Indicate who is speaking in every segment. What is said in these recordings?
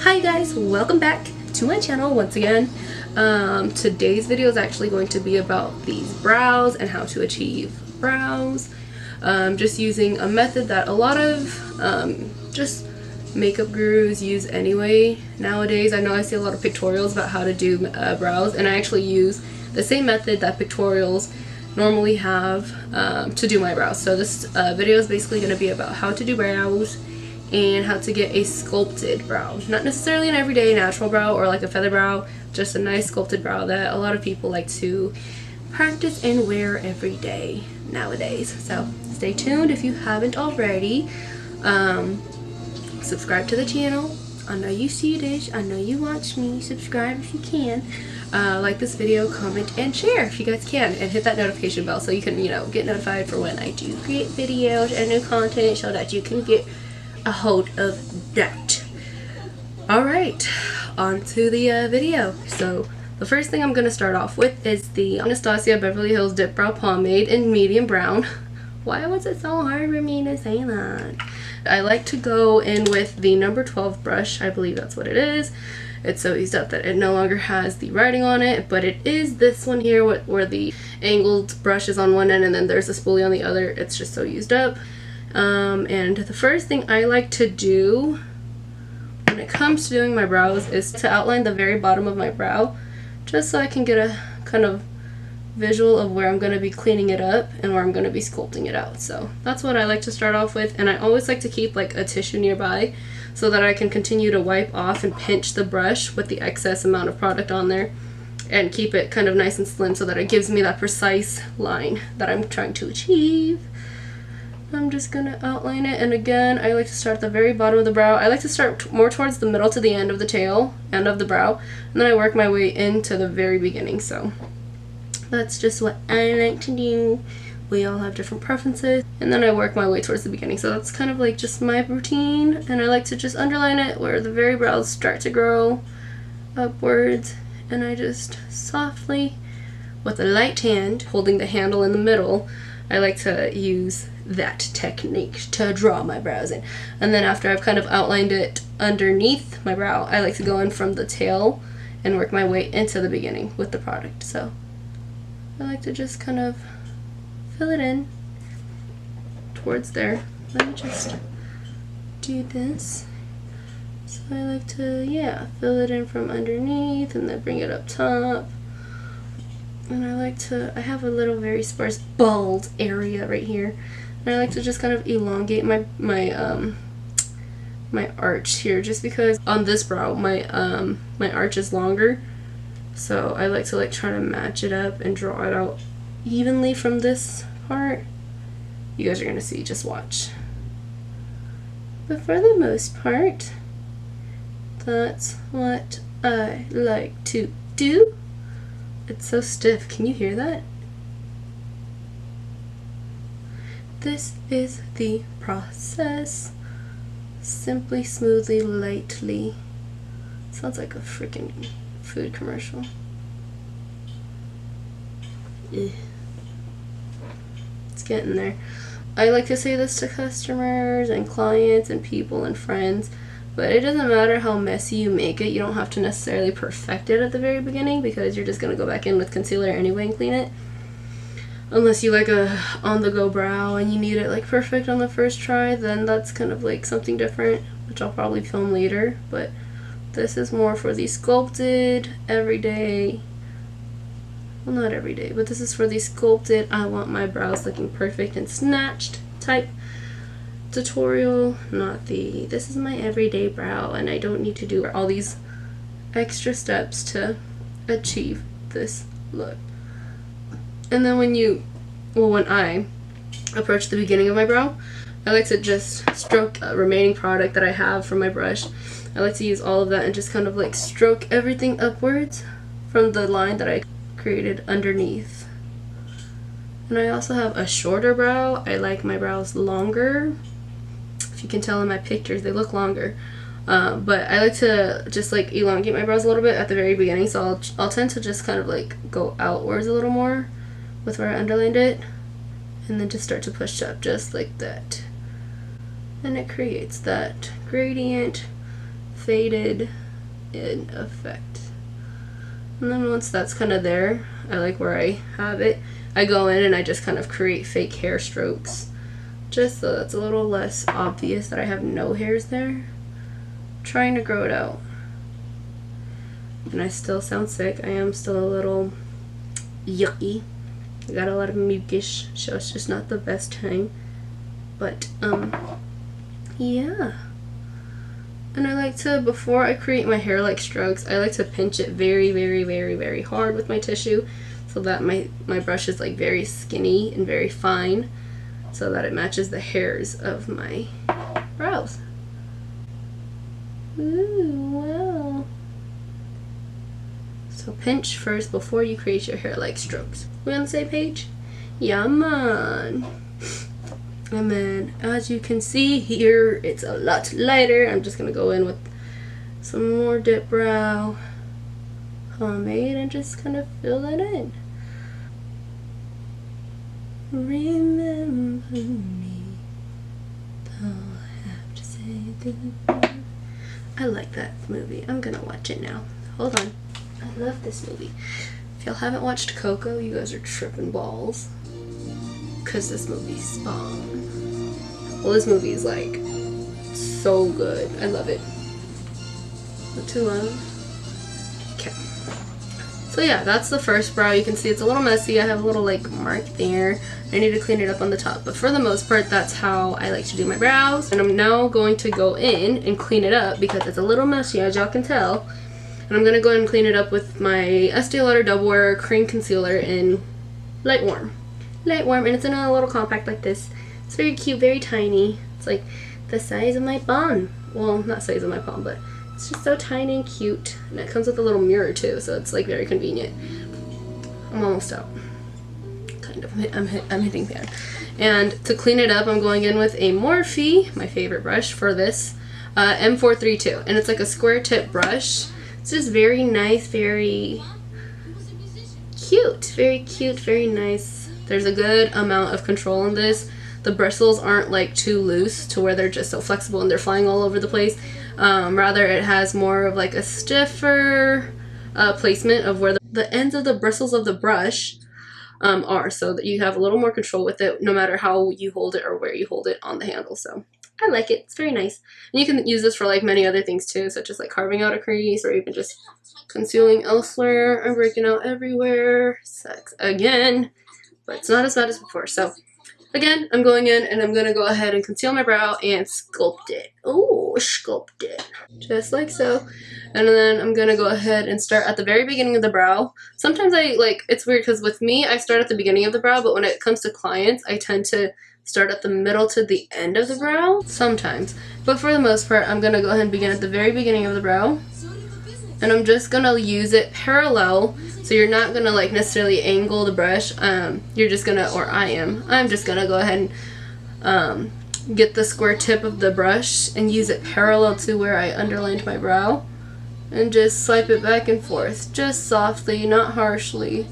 Speaker 1: Hi guys, welcome back to my channel once again. Today's video is actually going to be about these brows and how to achieve brows. Just using a method that a lot of just makeup gurus use anyway nowadays. I know I see a lot of pictorials about how to do brows, and I actually use the same method that pictorials normally have to do my brows. So this video is basically going to be about how to do brows and how to get a sculpted brow. Not necessarily an everyday natural brow or like a feather brow, just a nice sculpted brow that a lot of people like to practice and wear every day nowadays. So stay tuned if you haven't already. Subscribe to the channel. I know you see this, I know you watch me. Subscribe if you can. Like this video, comment, and share if you guys can, and hit that notification bell so you can, get notified for when I do create videos and new content, so that you can get a hold of that. Alright, on to the video. So the first thing I'm going to start off with is the Anastasia Beverly Hills Dip Brow Pomade in medium brown. Why was it so hard for me to say that? I like to go in with the number 12 brush. I believe that's what it is. It's so used up that it no longer has the writing on it, but it is this one here where the angled brush is on one end and then there's a spoolie on the other. It's just so used up. And the first thing I like to do when it comes to doing my brows is to outline the very bottom of my brow, just so I can get a kind of visual of where I'm going to be cleaning it up and where I'm going to be sculpting it out. So that's what I like to start off with, and I always like to keep like a tissue nearby so that I can continue to wipe off and pinch the brush with the excess amount of product on there and keep it kind of nice and slim so that it gives me that precise line that I'm trying to achieve. I'm just gonna outline it, and again, I like to start at the very bottom of the brow. I like to start more towards the middle to the end of the tail, end of the brow, and then I work my way into the very beginning. So that's just what I like to do. We all have different preferences, and then I work my way towards the beginning. So that's kind of like just my routine, and I like to just underline it where the very brows start to grow upwards, and I just softly, with a light hand, holding the handle in the middle, I like to use that technique to draw my brows in. And then after I've kind of outlined it underneath my brow, I like to go in from the tail and work my way into the beginning with the product. So I like to just kind of fill it in towards there. Let me just do this. So I like to, fill it in from underneath and then bring it up top. And I have a little very sparse bald area right here. And I like to just kind of elongate my arch here, just because on this brow my arch is longer. So I like to try to match it up and draw it out evenly from this part. You guys are gonna see, just watch. But for the most part, that's what I like to do. It's so stiff. Can you hear that? This is the process. Simply, smoothly, lightly. Sounds like a freaking food commercial. Ugh. It's getting there. I like to say this to customers and clients and people and friends, but it doesn't matter how messy you make it. You don't have to necessarily perfect it at the very beginning, because you're just going to go back in with concealer anyway and clean it. Unless you like a on-the-go brow and you need it perfect on the first try, then that's kind of something different, which I'll probably film later. But this is more for the sculpted, everyday, well, not everyday, but this is for the sculpted, I want my brows looking perfect and snatched type tutorial, not the this is my everyday brow and I don't need to do all these extra steps to achieve this look. And then when I approach the beginning of my brow, I like to just stroke remaining product that I have from my brush. I like to use all of that and just kind of stroke everything upwards from the line that I created underneath. And I also have a shorter brow. I like my brows longer. If you can tell in my pictures, they look longer. But I like to just elongate my brows a little bit at the very beginning, so I'll tend to just kind of go outwards a little more with where I underlined it, and then just start to push up just like that. And it creates that gradient faded in effect. And then once that's kind of there, I like where I have it, I go in and I just kind of create fake hair strokes, just so that's a little less obvious that I have no hairs there. I'm trying to grow it out. And I still sound sick. I am still a little yucky. I got a lot of mucus, so it's just not the best time. But, yeah. And I like to, before I create my hair like strokes, I like to pinch it very, very, very, very hard with my tissue so that my brush is like very skinny and very fine so that it matches the hairs of my brows. Ooh, wow. So pinch first before you create your hair like strokes. We on the same page? Yeah, man. And then as you can see here, it's a lot lighter. I'm just gonna go in with some more dip brow pomade and just kind of fill that in. Remember me, though I have to say goodbye. I like that movie. I'm gonna watch it now. Hold on. I love this movie. If y'all haven't watched Coco, you guys are tripping balls. Cause this movie's bomb. Well, this movie is like so good. I love it. But too long. Okay. So yeah, that's the first brow. You can see it's a little messy. I have a little like mark there. I need to clean it up on the top. But for the most part, that's how I like to do my brows. And I'm now going to go in and clean it up because it's a little messy, as y'all can tell. And I'm going to go ahead and clean it up with my Estee Lauder Double Wear Cream Concealer in Light Warm. Light Warm, and it's in a little compact like this. It's very cute, very tiny. It's like the size of my palm. Well, not size of my palm, but it's just so tiny and cute. And it comes with a little mirror too, so it's like very convenient. I'm almost out. Kind of. I'm hitting there. And to clean it up, I'm going in with a Morphe, my favorite brush for this, M432. And it's like a square tip brush. It's just very nice, very cute, very nice. There's a good amount of control in this. The bristles aren't like too loose to where they're just so flexible and they're flying all over the place. Rather, it has more of like a stiffer placement of where the ends of the bristles of the brush are, so that you have a little more control with it no matter how you hold it or where you hold it on the handle. So I like it. It's very nice. And you can use this for like many other things too, such as like carving out a crease or even just concealing elsewhere or breaking out everywhere. Sucks again, but it's not as bad as before. So again, I'm going in and I'm going to go ahead and conceal my brow and sculpt it. Oh, sculpt it. Just like so. And then I'm going to go ahead and start at the very beginning of the brow. Sometimes it's weird because with me, I start at the beginning of the brow, but when it comes to clients, I tend to start at the middle to the end of the brow. Sometimes. But for the most part, I'm going to go ahead and begin at the very beginning of the brow. And I'm just going to use it parallel. So you're not going to like necessarily angle the brush. You're just going to, or I'm just going to go ahead and get the square tip of the brush and use it parallel to where I underlined my brow. And just swipe it back and forth. Just softly, not harshly.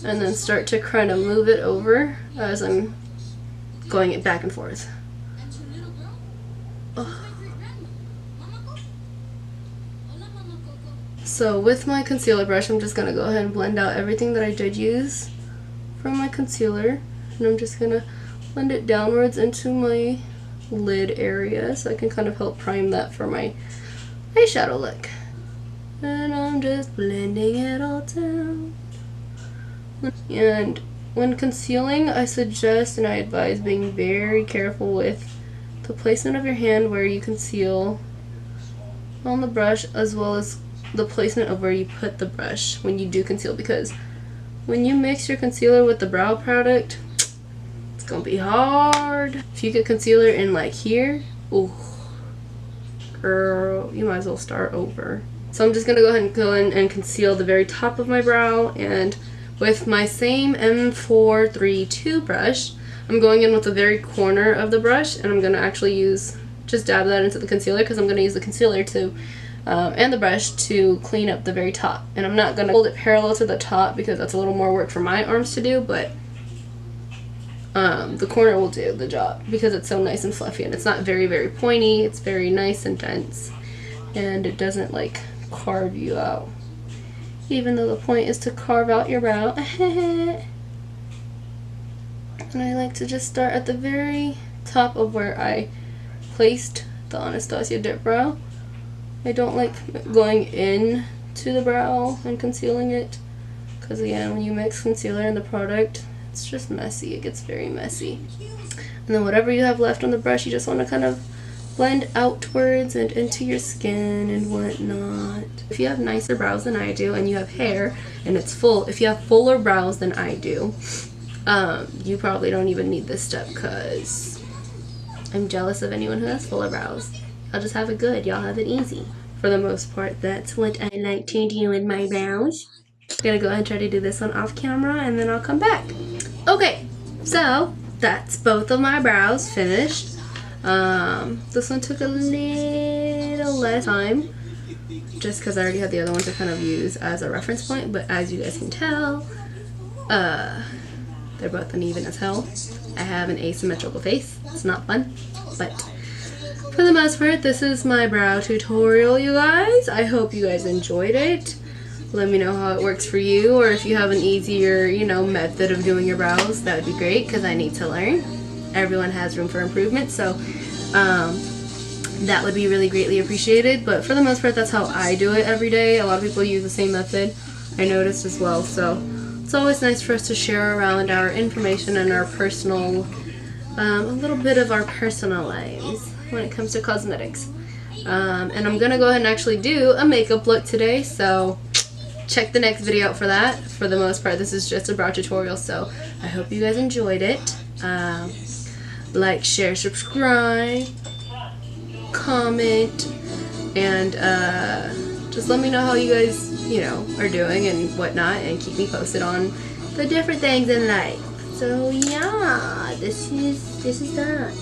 Speaker 1: And then start to kind of move it over as I'm going it back and forth. Oh. So with my concealer brush, I'm just going to go ahead and blend out everything that I did use from my concealer. And I'm just going to blend it downwards into my lid area so I can kind of help prime that for my eyeshadow look. And I'm just blending it all down. And when concealing, I suggest and I advise being very careful with the placement of your hand where you conceal on the brush, as well as the placement of where you put the brush when you do conceal, because when you mix your concealer with the brow product, it's gonna be hard. If you get concealer in like here, ooh, girl, you might as well start over. So I'm just gonna go in and conceal the very top of my brow, and with my same M432 brush, I'm going in with the very corner of the brush, and I'm gonna actually just dab that into the concealer, because I'm gonna use the concealer to and the brush to clean up the very top. And I'm not gonna hold it parallel to the top because that's a little more work for my arms to do, but the corner will do the job because it's so nice and fluffy and it's not very, very pointy. It's very nice and dense. and it doesn't like carve you out, even though the point is to carve out your brow. And I like to just start at the very top of where I placed the Anastasia dip brow. I don't like going in to the brow and concealing it, because again, when you mix concealer and the product, it's just messy. It gets very messy. And then whatever you have left on the brush, you just want to kind of blend outwards and into your skin and whatnot. If you have nicer brows than I do, and you have hair and it's full, if you have fuller brows than I do, you probably don't even need this step, because I'm jealous of anyone who has fuller brows. I'll just have it good. Y'all have it easy. For the most part, that's what I like to do with my brows. I'm gonna go ahead and try to do this one off camera, and then I'll come back. Okay, so that's both of my brows finished. This one took a little less time, just because I already had the other one to kind of use as a reference point, but as you guys can tell, they're both uneven as hell. I have an asymmetrical face. It's not fun, but for the most part, this is my brow tutorial, you guys. I hope you guys enjoyed it. Let me know how it works for you, or if you have an easier, you know, method of doing your brows, that would be great, because I need to learn. Everyone has room for improvement, so that would be really greatly appreciated. But for the most part, that's how I do it every day. A lot of people use the same method, I noticed as well, so it's always nice for us to share around our information and our personal, a little bit of our personal lives when it comes to cosmetics. And I'm gonna go ahead and actually do a makeup look today, so check the next video out for that. For the most part, this is just a brow tutorial, so I hope you guys enjoyed it. Like, share, subscribe, comment, and just let me know how you guys, you know, are doing and whatnot, and keep me posted on the different things in life. So yeah, this is that.